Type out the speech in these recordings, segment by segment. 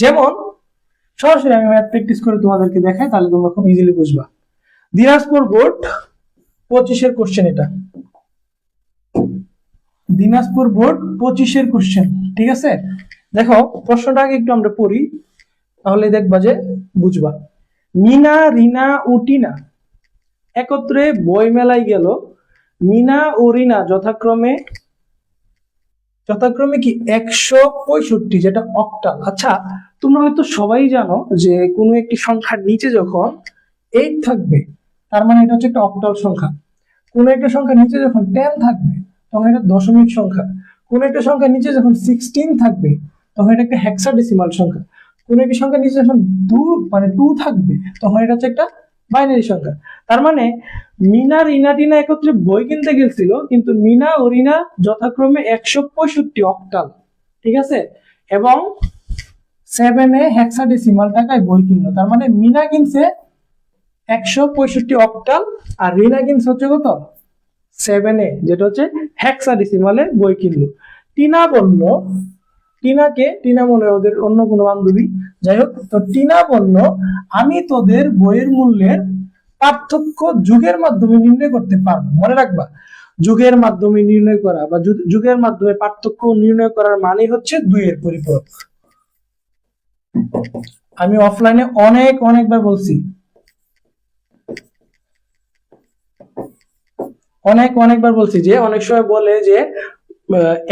যেমন সরাসরি আমি ম্যাথ প্র্যাকটিস করে তোমাদেরকে দেখাই, তাহলে তোমরা খুব ইজিলি বুঝবা। দিনাজপুর বোর্ড 25-এর কোশ্চেন এটা, দিনাজপুর বোর্ড 25-এর কোশ্চেন। ঠিক আছে, দেখো প্রশ্নটা আগে একটু আমরা পড়ি, তাহলে দেখবা যে বুঝবা। মিনা, রিনা ও টিনা একত্রে বই মেলায় গেল। মিনা ও রিনা যথাক্রমে কি 165, যেটা অক্টাল। আচ্ছা, তোমরা হয়তো সবাই জানো যে কোনো একটি সংখ্যার নিচে যখন 8 থাকবে তার মানে এটা হচ্ছে একটা অক্টাল সংখ্যা। কোন একটা সংখ্যার নিচে যখন 10 থাকবে তখন এটা দশমিক সংখ্যা। কোন একটা সংখ্যার নিচে যখন 16 থাকবে তখন এটা একটা হেক্সাডেসিমাল সংখ্যা। কোন একটি সংখ্যার নিচে যখন 2 থাকবে তখন এটা হচ্ছে একটা বাইনারি সংখ্যা। তার মানে মিনা, রিনা, টিনা একত্রে বই কিনতে গেছিল, কিন্তু মিনা ও রিনা যথাক্রমে 165 অক্টাল, ঠিক আছে, এবং 7 হেক্সাডেসিমাল টাকায় বই কিনলো। তার মানে মিনা কিনছে 165 অক্টাল আর রিনা কিনছে হচ্ছে কত 7, যেটা হচ্ছে হেক্সাডেসিমালে বই কিনলো। টিনা বলল, টিনা মনে হয় ওদের অন্য কোনো বান্ধবী, যাই হোক, তো টিনা বলল আমি তোদের বইয়ের মূল্যের পার্থক্য যুগের মাধ্যমে নির্ণয় করতে পারবো। মনে রাখবা, যুগের মাধ্যমে নির্ণয় করা বা যুগের মাধ্যমে পার্থক্য নির্ণয় করার মানে হচ্ছে 2 এর পরিপূরক। আমি অফলাইনে অনেকবার বলছি, অনেকবার বলছি যে অনেক সময় বলে যে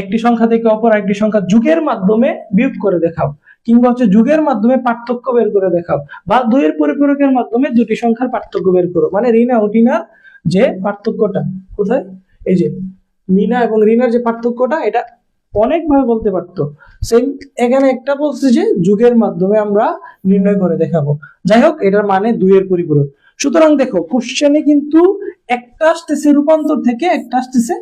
একটি সংখ্যা থেকে অপর একটি সংখ্যা যুগের মাধ্যমে বিয়োগ করে দেখাও, কিংবা হচ্ছে যুগের মাধ্যমে পার্থক্য বের করে দেখাও, বা 2 এর পরিপূরকের মাধ্যমে দুটি সংখ্যার পার্থক্য বের করো। মানে রিনা ও টিনার যে পার্থক্যটা কোথায়, এই যে মিনা এবং রিনার যে পার্থক্যটা, এটা অনেকভাবে বলতে পারতো। সেম এখানে একটা বলছে যে যুগের মাধ্যমে আমরা নির্ণয় করে দেখাবো। যাই হোক, এটার মানে 2 এর পরিপূরক। সুতরাং দেখো কোশ্চেনে কিন্তু একটা আসতেছে রূপান্তর থেকে, একটা আসতেছে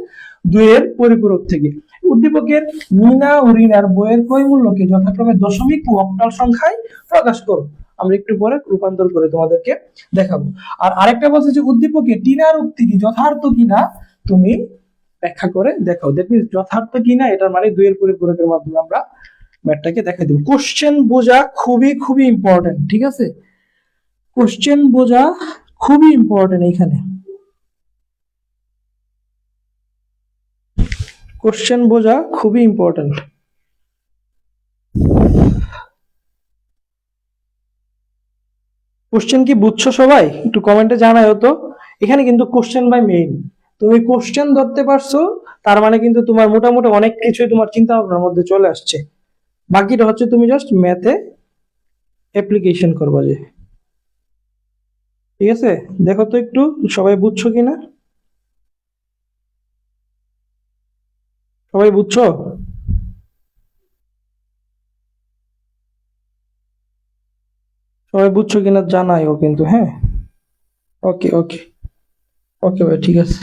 2 এর পরিপূরক থেকে। উদ্দীপকের মিনা ও রিনার বইয়ের ক্রয় মূল্যকে যথাক্রমে দশমিক ও অক্টাল সংখ্যায় প্রকাশ করো। আমরা একটু পরে রূপান্তর করে তোমাদেরকে দেখাবো। আর আরেকটা বলছে যে উদ্দীপকে টিনার উক্তিটি যথার্থ কিনা তুমি ব্যাখ্যা করে দেখাও। দ্যাট মিন্স যথার্থ কিনা, এটার মানে 2 এর পরিপূরকের মাধ্যমে আমরা ম্যাথটাকে দেখাই দেব। কোশ্চেন বোঝা খুবই ইম্পর্টেন্ট, ঠিক আছে, কোশ্চেন বোঝা খুবই ইম্পর্টেন্ট। এইখানে কোশ্চেন বোঝা খুবই ইম্পর্টেন্ট। কোশ্চেন কি বুঝছো সবাই? একটু কমেন্টে জানাও তো। এখানে কিন্তু কোশ্চেন বাই মেইন, তুমি কোশ্চেন ধরতে পারছো তার মানে কিন্তু তোমার মোটামুটি অনেক কিছুই তোমার চিন্তা ভাবনার মধ্যে চলে আসছে। বাকিটা হচ্ছে তুমি জাস্ট ম্যাথে অ্যাপ্লিকেশন করবা যে। ঠিক আছে, দেখো তো একটু সবাই বুঝছো কিনা, সবাই বুঝছো? সবাই বুঝছো কিনা জানাইও কিন্তু, হ্যাঁ। ওকে ওকে ওকে ভাই, ঠিক আছে।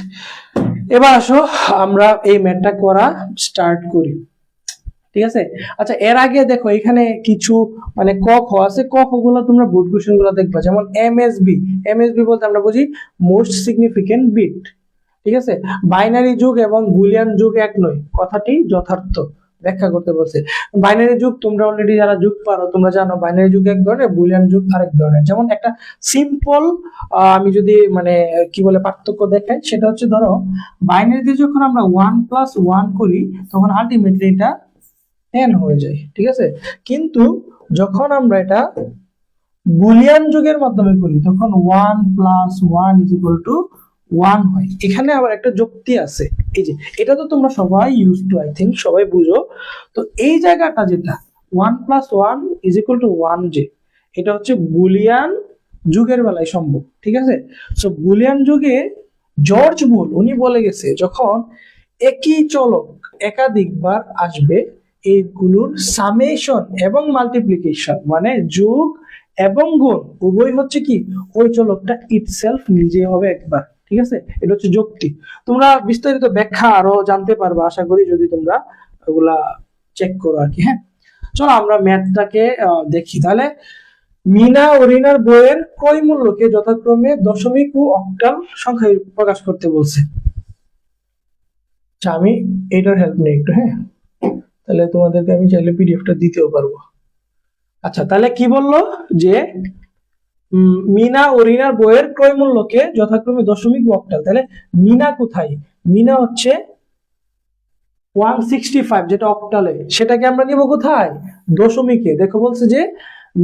এবার আসো আমরা এই ম্যাথটা করা স্টার্ট করি, ঠিক আছে। আচ্ছা, এর আগে দেখো এখানে কিছু মানে ক খ আছে, ক খ গুলো তোমরা বোর্ড কোশ্চেন গুলো দেখবা। যেমন এমএসবি বলতে আমরা বুঝি মোস্ট সিগনিফিকেন্ট বিট, ঠিক আছে। বাইনারি যুগ এবং বুলিয়ান যুগ এক নয়, কথাটি যথার্থ ব্যাখ্যা করতে বলছে। বাইনারি যুগ তোমরা অলরেডি যারা যুগ পারো তোমরা জানো, বাইনারি যুগ এক ধরনের, বুলিয়ান যুগ আরেক ধরনের। যেমন একটা সিম্পল আমি যদি মানে কি বলে পার্থক্য দেখাই, সেটা হচ্ছে ধরো বাইনারিতে যখন আমরা 1+1 করি তখন আলটিমেটলি এটা 10 হয়ে যায়, ঠিক আছে। কিন্তু যখন আমরা এটা বুলিয়ান যুগের মাধ্যমে করি তখন 1+1 হয়। এখানে আবার একটা যুক্তি আছে, এই যে এটা তো তোমরা সবাই ইউজ টু, আই থিঙ্ক সবাই বুঝো। তো এই জায়গাটা যেটা 1+1 যে এটা হচ্ছে বুলিয়ান যুগের বেলায় সম্ভব, ঠিক আছে। সো বুলিয়ান যুগে জর্জ বুল উনি বলে গেছে যখন একই চলক একাধিকবার আসবে এইগুলোর সামেশন এবং মাল্টিপ্লিকেশন মানে যোগ এবং গুণ উভয় হচ্ছে কি ওই চলকটা ইটসেলফ নিজে হবে একবার, ঠিক আছে। এটা হচ্ছে যুক্তি। তোমরা বিস্তারিত ব্যাখ্যা আরো জানতে পারবে আশা করি যদি তোমরা ওগুলা চেক করো আর কি। হ্যাঁ, চলো আমরা ম্যাথটাকে দেখি তাহলে। মিনা ও রিনার বইয়ের ক্রয় মূল্যকে যথাক্রমে দশমিক ও অক্টাল সংখ্যায় প্রকাশ করতে বলছে। আচ্ছা, আমি এটার হেল্প নেই একটু, হ্যাঁ, তাহলে তোমাদেরকে আমি চাইলে পিডিএফটা দিতেও পারবো। আচ্ছা, তাহলে কি বললো যে মিনা ও রিনার বইয়ের ক্রয় মূল্যকে যথাক্রমে দশমিক ও অক্টাল। তাহলে মিনা কোথায়? মিনা হচ্ছে 165 যেটা অক্টালে, সেটাকে আমরা নিব কোথায়? দশমিকে। দেখো বলছে যে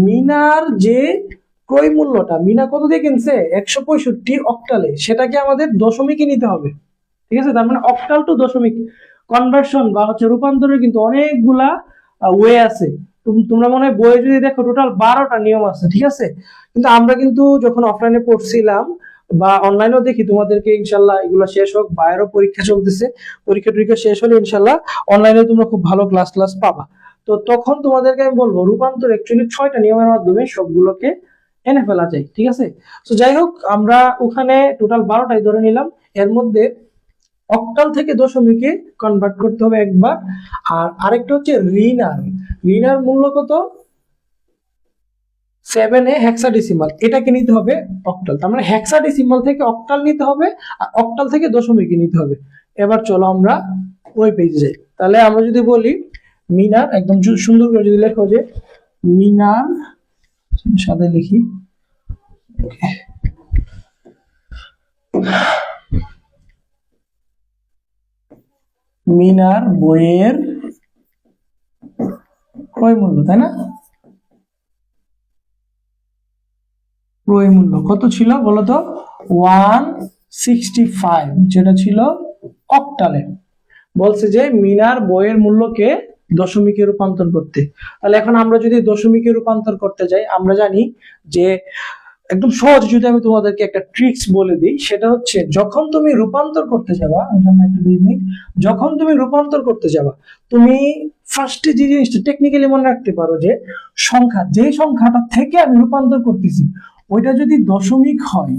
মিনার যে ক্রয় মূল্যটা, মিনা কত দিয়ে কিনছে? 165 অক্টালে, সেটাকে আমাদের দশমিকে নিতে হবে। ঠিক আছে, তার মানে অক্টাল টু দশমিক কনভার্সন বা হচ্ছে রূপান্তরের কিন্তু অনেকগুলা ওয়ে আছে। তোমরা মনে হয় বইয়ে যদি দেখো টোটাল 12টা নিয়ম আছে। ঠিক আছে, কিন্তু আমরা কিন্তু যখন অফলাইনে পড়ছিলাম বা অনলাইনেও দেখি, তোমাদেরকে ইনশাল্লাহ এগুলো শেষ হোক, বাইরেও পরীক্ষা চলতেছে, পরীক্ষা টরীক্ষা শেষ হলে ইনশাল্লাহ অনলাইনে তোমরা খুব ভালো ক্লাস পাবা। তো তখন তোমাদেরকে আমি বলবো রূপান্তর অ্যাকচুয়ালি 6টা নিয়মের মাধ্যমে সবগুলোকে এনে ফেলা যায়। ঠিক আছে, তো যাই হোক, আমরা ওখানে টোটাল 12টাই ধরে নিলাম। এর মধ্যে অক্টাল থেকে দশমিকে কনভার্ট করতে হবে একবার। আর আরেকটা হচ্ছে রিনার। রিনার মূল্য কত? 7 হেক্সাডেসিমাল, এটাকে নিতে হবে অক্টাল। তার মানে হেক্সাডেসিমাল থেকে অক্টাল নিতে হবে, আর অক্টাল থেকে দশমিকে নিতে হবে। এবার চলো আমরা ওই পেজে যাই। তাহলে আমরা যদি বলি মিনার, একদম সুন্দর করে যদি লেখো যে মিনার, সাথে লিখি মিনার বইয়ের ক্রয় মূল্য, তাই না? ক্রয় মূল্য কত ছিল বলতো? 165, যেটা ছিল অক্টালে। বলছে যে মিনার বইয়ের মূল্যকে দশমিকে রূপান্তর করতে। তাহলে এখন আমরা যদি দশমিকে রূপান্তর করতে যাই, আমরা জানি যে একদম সহজ, যদি আমি তোমাদেরকে একটা ট্রিক্স বলে দিই, সেটা হচ্ছে যখন তুমি রূপান্তর করতে যাবা, যখন তুমি রূপান্তর করতে যাবা, তুমি ফার্স্টে যে জিনিসটা টেকনিক্যালি মনে রাখতে পারো যে সংখ্যা, যে সংখ্যাটা থেকে আমি রূপান্তর করতেছি ওইটা যদি দশমিক হয়,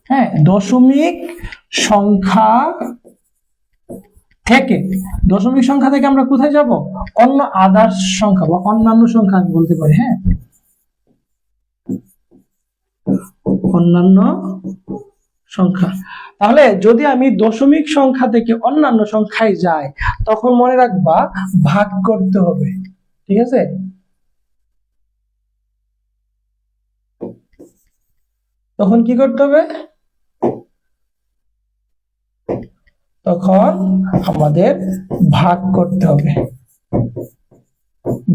হ্যাঁ, দশমিক সংখ্যা থেকে, দশমিক সংখ্যা থেকে আমরা কোথায় যাব? অন্য আদার্স সংখ্যা বা অন্যান্য সংখ্যা আমি বলতে পারি। হ্যাঁ, অন্যান্য সংখ্যা। তাহলে যদি আমি দশমিক সংখ্যা থেকে অন্যান্য সংখ্যায় যাই, তখন মনে রাখবা ভাগ করতে হবে। ঠিক আছে, তখন কি করতে হবে? তখন আমাদের ভাগ করতে হবে।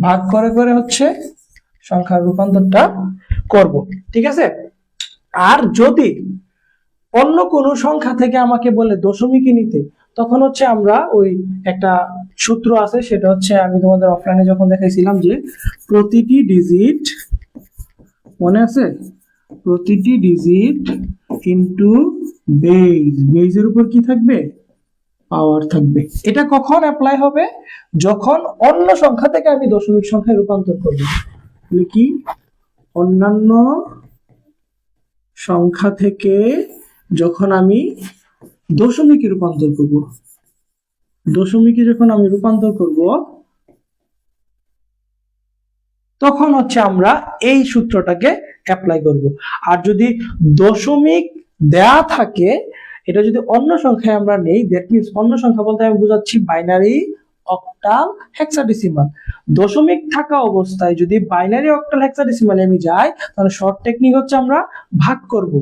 ভাগ করে করে হচ্ছে সংখ্যার রূপান্তরটা করব। ঠিক আছে, আর যদি অন্য কোনো সংখ্যা থেকে আমাকে বলে দশমিকে নিতে, তখন হচ্ছে আমরা ওই একটা সূত্র আছে, সেটা হচ্ছে আমি তোমাদের অফলাইনে যখন দেখাইছিলাম যে প্রতিটি ডিজিট, মনে আছে? প্রতিটি ডিজিট ইনটু বেজ, বেজের উপর কি থাকবে? পাওয়ার থাকবে। এটা কখন অ্যাপ্লাই হবে? যখন অন্য সংখ্যা থেকে আমি দশমিক সংখ্যায় রূপান্তর করব। তাহলে কি? অন্যান্য সংখ্যা থেকে যখন আমি দশমিকে রূপান্তর করব, দশমিকে যখন আমি রূপান্তর করব, তখন হচ্ছে আমরা এই সূত্রটাকে অ্যাপ্লাই করব। আর যদি দশমিক দেয়া থাকে, এটা যদি অন্য সংখ্যায় আমরা নেই, দ্যাট মিন্স অন্য সংখ্যা বলতে আমি বোঝাচ্ছি বাইনারি, অক্টাল, হেক্সাডেসিমাল। দশমিক থাকা অবস্থায় যদি বাইনারি, অক্টাল, হেক্সাডেসিমালে আমি যাই, তাহলে শর্ট টেকনিক হচ্ছে আমরা ভাগ করব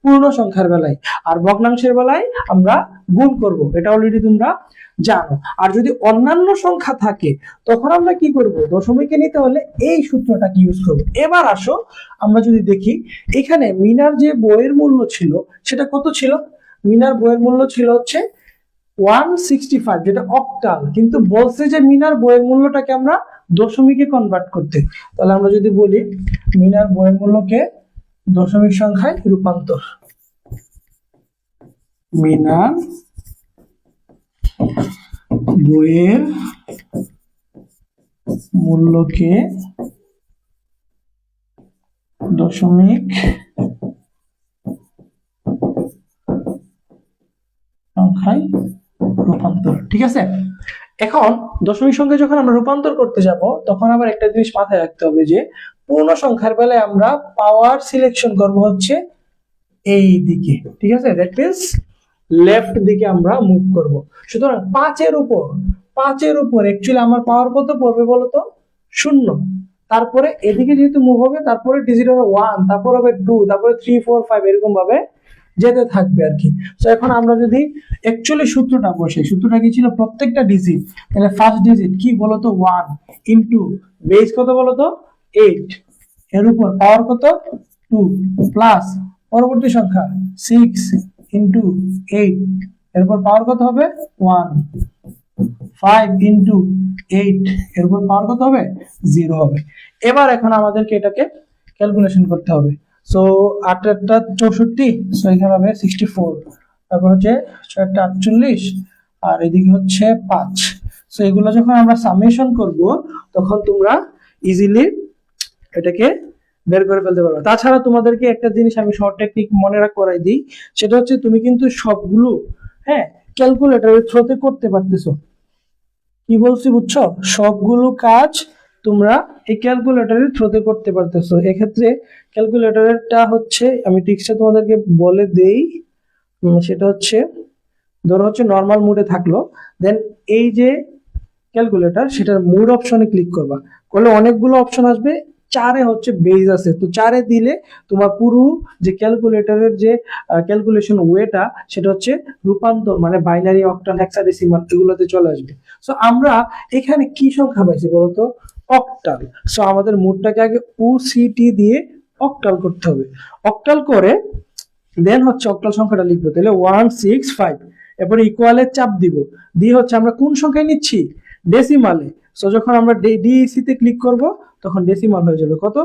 পূর্ণ সংখ্যার বেলায়, আর ভগ্নাংশের বেলায় আমরা গুণ করব। এটা অলরেডি তোমরা জানো। আর যদি অন্যান্য সংখ্যা থাকে, তখন আমরা কি করব? দশমিকে নিতে হলে এই সূত্রটাকে ইউজ করব। এবার আসো আমরা যদি দেখি, এখানে মিনার যে বইয়ের মূল্য ছিল সেটা কত ছিল? মিনার বইয়ের মূল্য ছিল হচ্ছে 165, যেটা অক্টাল, কিন্তু বলছে যে মিনার বইয়ের মূল্যটাকে আমরা দশমিকে কনভার্ট করতে। তাহলে আমরা যদি বলি মিনার বইয়ের মূল্যকে দশমিক সংখ্যায় রূপান্তর, মিনার বইয়ের মূল্যকে দশমিক সংখ্যায় রূপান্তর। ঠিক আছে, এখন দশমিক সংখ্যা যখন আমরা রূপান্তর করতে যাব, তখন আবার একটা জিনিস মাথায় রাখতে হবে যে পূর্ণ সংখ্যার বেলায় আমরা পাওয়ার সিলেকশন করব হচ্ছে এই দিকে। ঠিক আছে, দ্যাট মিন্স লেফট দিকে আমরা মুভ করব। সুতরাং 5 এর উপর 5-এর উপর অ্যাকচুয়ালি আমার পাওয়ার কত পড়বে বলতো? 0। তারপরে এদিকে যেহেতু মুভ হবে, তারপরে ডিজিট হবে 1, তারপর হবে 2, তারপরে 3, 4, 5 এরকম ভাবে যেতে থাকবে আর কি। তো এখন আমরা যদি অ্যাকচুয়ালি সূত্রটা বসাই, সূত্রটা কি ছিল? প্রত্যেকটা ডিজিট, তাহলে ফার্স্ট ডিজিট কি বলতো? 1 ইনটু বেস কত বলতো? 8, এর উপর পাওয়ার কত? 2 প্লাস পরবর্তী সংখ্যা 6 ইনটু 8, এরপর পাওয়ার কত হবে? 1, 5 ইনটু 8, এর উপর পাওয়ার কত হবে? 0 হবে। এবার এখন আমাদেরকে এটাকে ক্যালকুলেশন করতে হবে। সো 8 8টা 64, সো এখানে হবে 64, তারপর হচ্ছে 6 8টা 48, আর এদিকে হচ্ছে 5। সো এগুলো যখন আমরা সামেশন করব তখন তোমরা ইজিলি এটাকে বের করে ফেলতে পারবে। তাছাড়া তোমাদেরকে একটা জিনিস আমি শর্ট টেকনিক মনে করাই দিই, সেটা হচ্ছে তুমি কিন্তু সবগুলো ক্যালকুলেটরের থ্রুতে করতে পারতেছো। কি বলছি বুঝছো? সবগুলো কাজ তোমরা এই ক্যালকুলেটরের থ্রুতে করতে পারতেছো। এক্ষেত্রে ক্যালকুলেটরেরটা হচ্ছে, আমি ট্রিক্সটা তোমাদেরকে বলে দেই, সেটা হচ্ছে ধরো হচ্ছে নর্মাল মোডে থাকলো, দেন এই যে ক্যালকুলেটর সেটার মোড অপশনে ক্লিক করবা, করলে অনেকগুলো অপশন আসবে। 4-এ হচ্ছে বেজ আছে, তো 4-এ দিলে তোমার পুরো যে ক্যালকুলেটরের যে ক্যালকুলেশন ওয়েটা সেটা হচ্ছে রূপান্তর, মানে বাইনারি, অক্টাল, হেক্সাডেসিমাল এগুলোতে চলে আসবে। সো আমরা এখানে কি সংখ্যা পাইছি বলতো? অক্টাল। সো আমাদের মোডটাকে আগে ওসিটি দিয়ে অক্টাল করতে হবে। অক্টাল করে দেন হচ্ছে অক্টাল সংখ্যাটা লিখবো, তাহলে 165, এরপরে ইকুয়ালের চাপ দিব, দিয়ে হচ্ছে আমরা কোন সংখ্যায় নিচ্ছি? ডেসিমালে। সো যখন আমরা ডিইসি তে ক্লিক করব তখন ডেসিমাল হয়ে যাবে কত?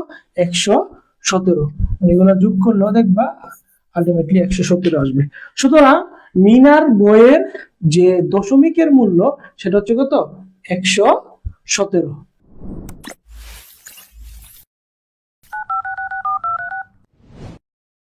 117। এগুলো যোগ করলেও দেখবা আলটিমেটলি 117 আসবে। সুতরাং মিনার বইয়ের যে দশমিকের মূল্য সেটা হচ্ছে কত? 117।